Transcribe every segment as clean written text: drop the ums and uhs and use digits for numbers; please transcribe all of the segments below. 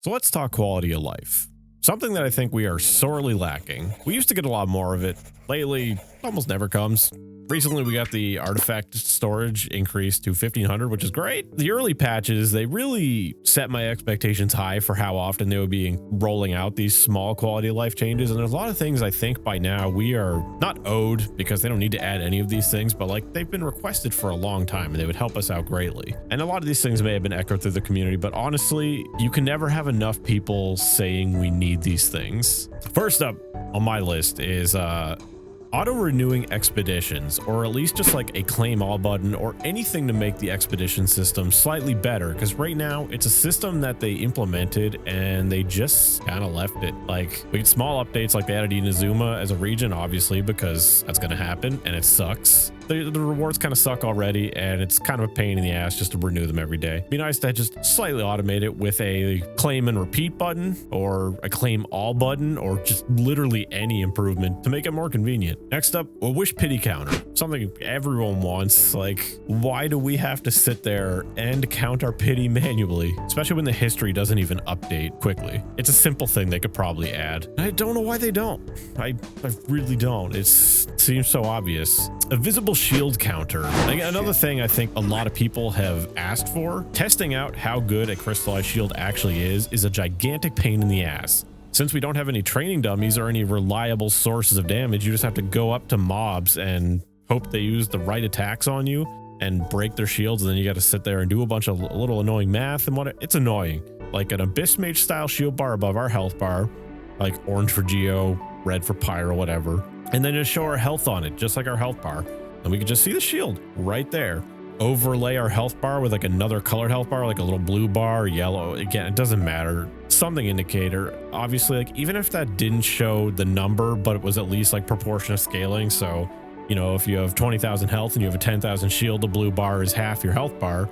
So let's talk quality of life. Something that I think we are sorely lacking. We used to get a lot more of it. Lately, almost never comes. Recently, we got the artifact storage increased to 1500, which is great. The early patches, they really set my expectations high for how often they would be rolling out these small quality of life changes. And there's a lot of things I think by now we are not owed, because they don't need to add any of these things, but like they've been requested for a long time and they would help us out greatly. And a lot of these things may have been echoed through the community, but honestly, you can never have enough people saying we need these things. First up on my list is auto-renewing expeditions, or at least just like a claim all button or anything to make the expedition system slightly better, because right now it's a system that they implemented and they just kind of left it. Like, we get small updates, like they added Inazuma as a region, obviously, because that's going to happen and it sucks. The rewards kind of suck already, and it's kind of a pain in the ass just to renew them every day. It'd be nice to just slightly automate it with a claim and repeat button, or a claim all button, or just literally any improvement to make it more convenient. Next up, a wish pity counter. Something everyone wants. Like, why do we have to sit there and count our pity manually? Especially when the history doesn't even update quickly. It's a simple thing they could probably add. I don't know why they don't. I really don't. It seems so obvious. A visible shield counter. Like, another thing I think a lot of people have asked for. Testing out how good a crystallized shield actually is a gigantic pain in the ass. Since we don't have any training dummies or any reliable sources of damage, you just have to go up to mobs and hope they use the right attacks on you and break their shields, and then you got to sit there and do a bunch of little annoying math and it's annoying. Like an Abyss Mage style shield bar above our health bar, like orange for Geo, red for Pyro, whatever, and then just show our health on it, just like our health bar. And we can just see the shield right there. Overlay our health bar with like another colored health bar, like a little blue bar, yellow. Again, it doesn't matter. Something indicator. Obviously, like, even if that didn't show the number, but it was at least like proportionate scaling. So, you know, if you have 20,000 health and you have a 10,000 shield, the blue bar is half your health bar.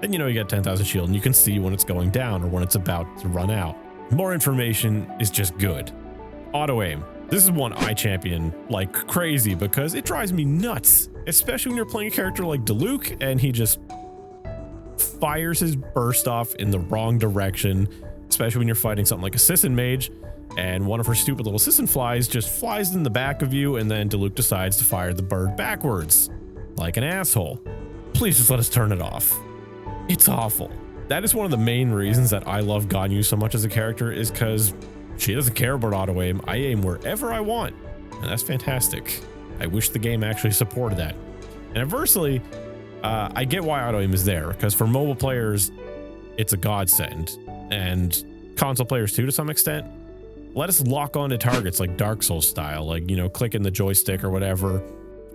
Then, you know, you get 10,000 shield and you can see when it's going down or when it's about to run out. More information is just good. Auto aim. This is one I champion like crazy because it drives me nuts, especially when you're playing a character like Diluc and he just fires his burst off in the wrong direction, especially when you're fighting something like a Sisson Mage and one of her stupid little Sisson flies just flies in the back of you, and then Diluc decides to fire the bird backwards like an asshole. Please just let us turn it off. It's awful. That is one of the main reasons that I love Ganyu so much as a character, is because she doesn't care about auto aim. I aim wherever I want, and that's fantastic. I wish the game actually supported that. And adversely, I get why auto aim is there, because for mobile players, it's a godsend, and console players too to some extent. Let us lock onto targets like Dark Souls style, like, you know, click in the joystick or whatever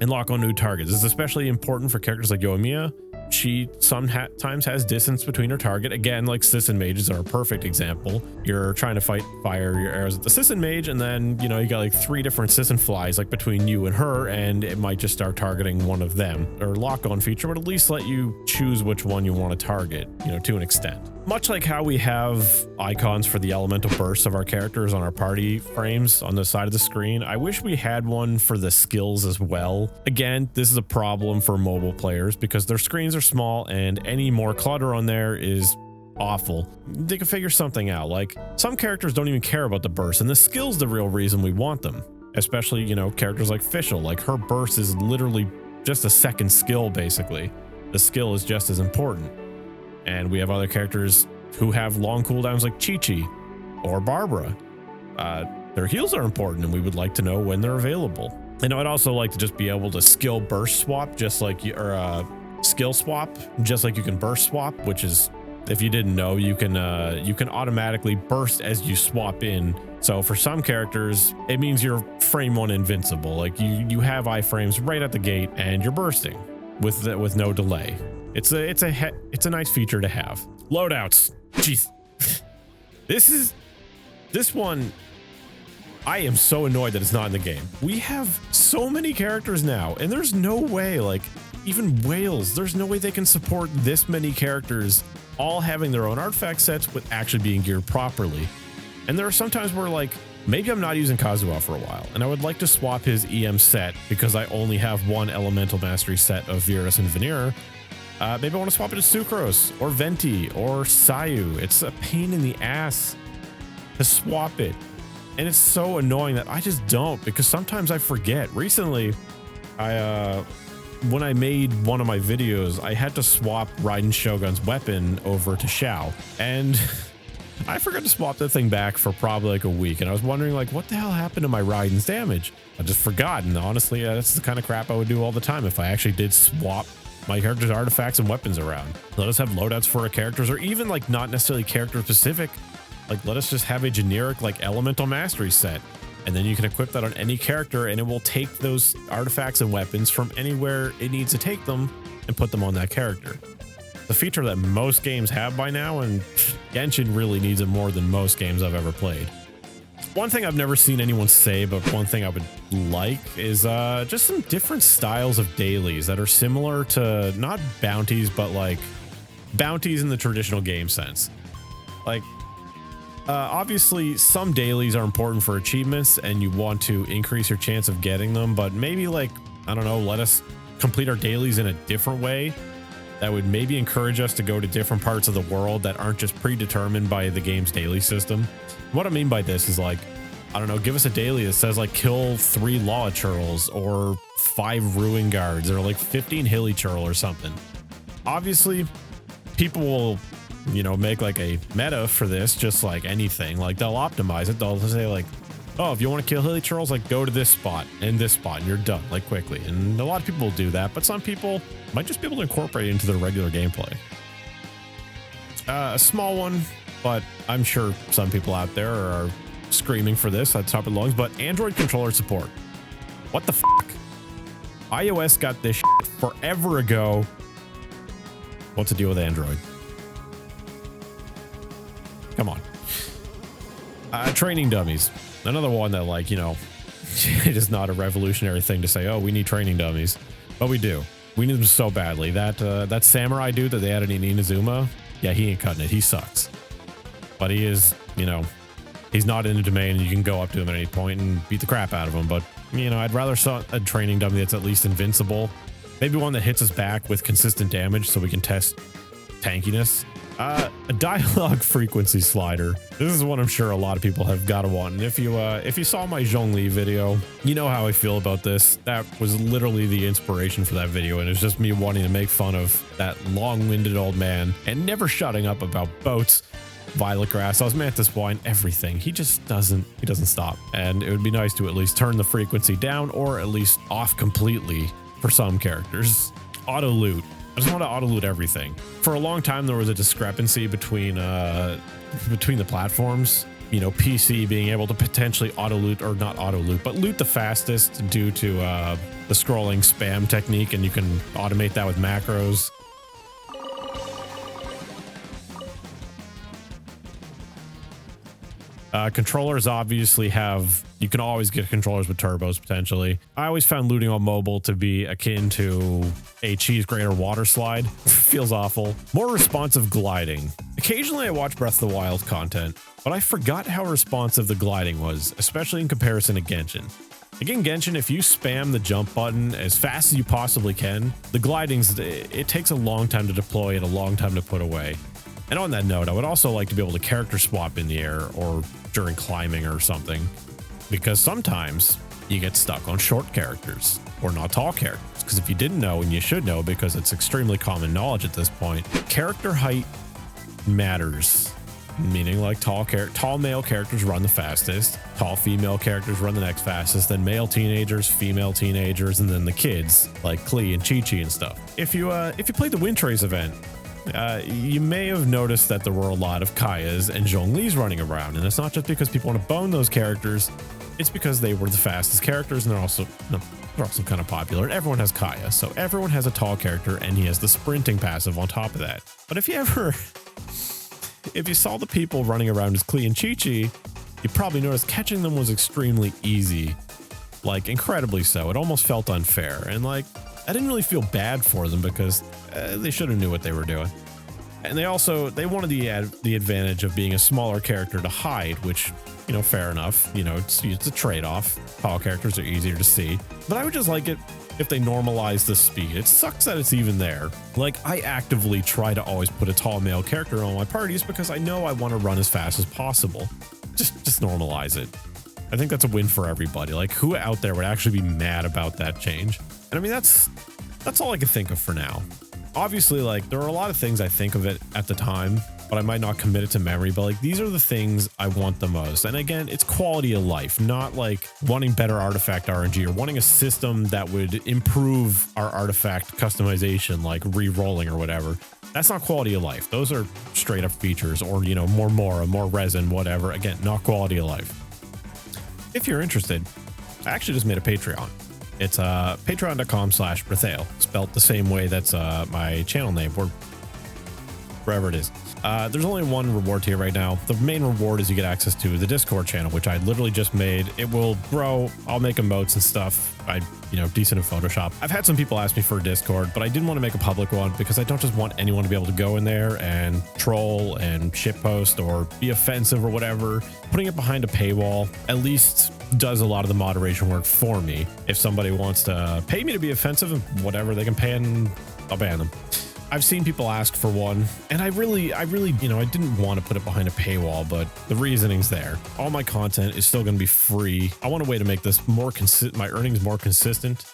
and lock on new targets. This is especially important for characters like Yoimiya. She sometimes has distance between her target. Again, like Sisson Mages are a perfect example. You're trying to fire your arrows at the Sisson Mage, and then, you know, you got like 3 different Sisson flies like between you and her, and it might just start targeting one of them. Or lock-on feature would at least let you choose which one you want to target, you know, to an extent. Much like how we have icons for the elemental bursts of our characters on our party frames on the side of the screen, I wish we had one for the skills as well. Again, this is a problem for mobile players because their screens are small and any more clutter on there is awful. They can figure something out. Like, some characters don't even care about the burst, and the skill's the real reason we want them. Especially, you know, characters like Fischl. Like, her burst is literally just a second skill, basically. The skill is just as important. And we have other characters who have long cooldowns like Chi-Chi or Barbara. Their heals are important, and we would like to know when they're available. And I'd also like to just be able to skill burst swap, just like skill swap, just like you can burst swap, which is, if you didn't know, you can automatically burst as you swap in. So for some characters, it means you're frame 1 invincible. Like you have iframes right at the gate and you're bursting with no delay. It's a nice feature to have. Loadouts. Jeez. This one, I am so annoyed that it's not in the game. We have so many characters now, and there's no way, like, even Wales, there's no way they can support this many characters all having their own artifact sets with actually being geared properly. And there are some times where, like, maybe I'm not using Kazuha for a while, and I would like to swap his EM set because I only have one Elemental Mastery set of Virus and Veneer, Maybe I want to swap it to Sucrose or Venti or Sayu. It's a pain in the ass to swap it. And it's so annoying that I just don't, because sometimes I forget. Recently, when I made one of my videos, I had to swap Raiden Shogun's weapon over to Shao. And I forgot to swap that thing back for probably like a week. And I was wondering, like, what the hell happened to my Raiden's damage? I just forgot. And honestly, that's the kind of crap I would do all the time if I actually did swap my character's artifacts and weapons around. Let us have loadouts for our characters, or even like not necessarily character specific. Like, let us just have a generic like elemental mastery set, and then you can equip that on any character and it will take those artifacts and weapons from anywhere it needs to take them and put them on that character. The feature that most games have by now, and Genshin really needs it more than most games I've ever played. One thing I've never seen anyone say, but one thing I would like is just some different styles of dailies that are similar to not bounties, but like bounties in the traditional game sense. Like, obviously some dailies are important for achievements and you want to increase your chance of getting them, but maybe like, I don't know, let us complete our dailies in a different way that would maybe encourage us to go to different parts of the world that aren't just predetermined by the game's daily system. What I mean by this is like, I don't know, give us a daily that says like kill 3 Law Churls or 5 Ruin Guards or like 15 Hilly Churl or something. Obviously, people will, you know, make like a meta for this, just like anything. Like, they'll optimize it. They'll say like, oh, if you want to kill Hilly Churls, like go to this spot and this spot and you're done, like quickly. And a lot of people will do that, but some people might just be able to incorporate it into their regular gameplay. A small one, but I'm sure some people out there are screaming for this at the top of the lungs, but Android controller support. What the fuck? iOS got this shit forever ago. What's the deal with Android? Come on. Training dummies. Another one that, like, you know, it is not a revolutionary thing to say, oh, we need training dummies. But we do. We need them so badly. That samurai dude that they added in Inazuma, yeah, he ain't cutting it. He sucks. But he is, you know, he's not in a domain and you can go up to him at any point and beat the crap out of him. But, you know, I'd rather saw a training dummy that's at least invincible. Maybe one that hits us back with consistent damage so we can test tankiness. A dialogue frequency slider. This is one I'm sure a lot of people have got to want. And if you saw my Zhongli video, you know how I feel about this. That was literally the inspiration for that video, and it's just me wanting to make fun of that long-winded old man and never shutting up about boats, violet grass, osmanthus wine, everything. He just doesn't stop. And it would be nice to at least turn the frequency down, or at least off completely for some characters. Auto loot. I just want to auto loot everything. For a long time, there was a discrepancy between the platforms. You know, PC being able to potentially auto loot, or not auto loot, but loot the fastest due to the scrolling spam technique, and you can automate that with macros. Controllers obviously have, you can always get controllers with turbos potentially. I always found looting on mobile to be akin to a cheese grater water slide. Feels awful. More responsive gliding. Occasionally I watch Breath of the Wild content, but I forgot how responsive the gliding was, especially in comparison to Genshin. Again, Genshin, if you spam the jump button as fast as you possibly can, the glidings, it takes a long time to deploy and a long time to put away. And on that note, I would also like to be able to character swap in the air or during climbing or something, because sometimes you get stuck on short characters or not tall characters. Because if you didn't know, and you should know because it's extremely common knowledge at this point, character height matters. Meaning like tall male characters run the fastest, tall female characters run the next fastest, then male teenagers, female teenagers, and then the kids like Klee and Chi-Chi and stuff. If you played the Windtrace event, you may have noticed that there were a lot of Kayas and Zhonglis running around, and it's not just because people want to bone those characters, it's because they were the fastest characters, and they're also kind of popular. Everyone has Kaya, so everyone has a tall character, and he has the sprinting passive on top of that. But if you saw the people running around as Klee and Chi-Chi, you probably noticed catching them was extremely easy, like incredibly so. It almost felt unfair, and like I didn't really feel bad for them because they should have knew what they were doing. And they wanted the advantage of being a smaller character to hide, which, you know, fair enough. You know, it's a trade-off. Tall characters are easier to see. But I would just like it if they normalize the speed. It sucks that it's even there. Like, I actively try to always put a tall male character on my parties because I know I want to run as fast as possible. Just normalize it. I think that's a win for everybody. Like, who out there would actually be mad about that change? And I mean, that's all I can think of for now. Obviously, like, there are a lot of things I think of it at the time, but I might not commit it to memory. But like, these are the things I want the most. And again, it's quality of life, not like wanting better artifact RNG or wanting a system that would improve our artifact customization, like re-rolling or whatever. That's not quality of life. Those are straight up features, or, you know, more Mora, more resin, whatever. Again, not quality of life. If you're interested, I actually just made a Patreon. It's patreon.com/Brethale, spelled the same way that's my channel name, or wherever it is. There's only one reward tier right now. The main reward is you get access to the Discord channel, which I literally just made. It will grow. I'll make emotes and stuff. Decent in Photoshop. I've had some people ask me for a Discord, but I didn't want to make a public one because I don't just want anyone to be able to go in there and troll and shitpost or be offensive or whatever. Putting it behind a paywall at least does a lot of the moderation work for me. If somebody wants to pay me to be offensive and whatever, they can pay and I'll ban them. I've seen people ask for one, and I really, I didn't want to put it behind a paywall, but the reasoning's there. All my content is still going to be free. I want a way to make this more my earnings more consistent,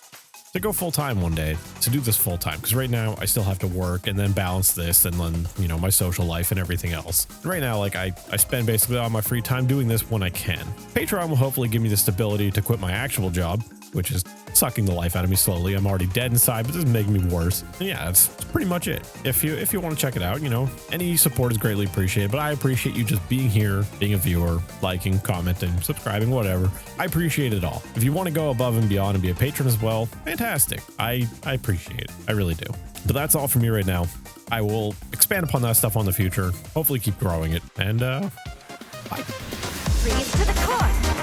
to go full time one day, to do this full time. Because right now I still have to work and then balance this and then, my social life and everything else. Right now, like I spend basically all my free time doing this when I can. Patreon will hopefully give me the stability to quit my actual job, which is sucking the life out of me slowly. I'm already dead inside, but this is making me worse. And yeah, that's pretty much it. If you want to check it out, any support is greatly appreciated, but I appreciate you just being here, being a viewer, liking, commenting, subscribing, whatever. I appreciate it all. If you want to go above and beyond and be a patron as well, fantastic. I appreciate it. I really do. But that's all from me right now. I will expand upon that stuff on the future, hopefully keep growing it, and bye. Freeze to the core.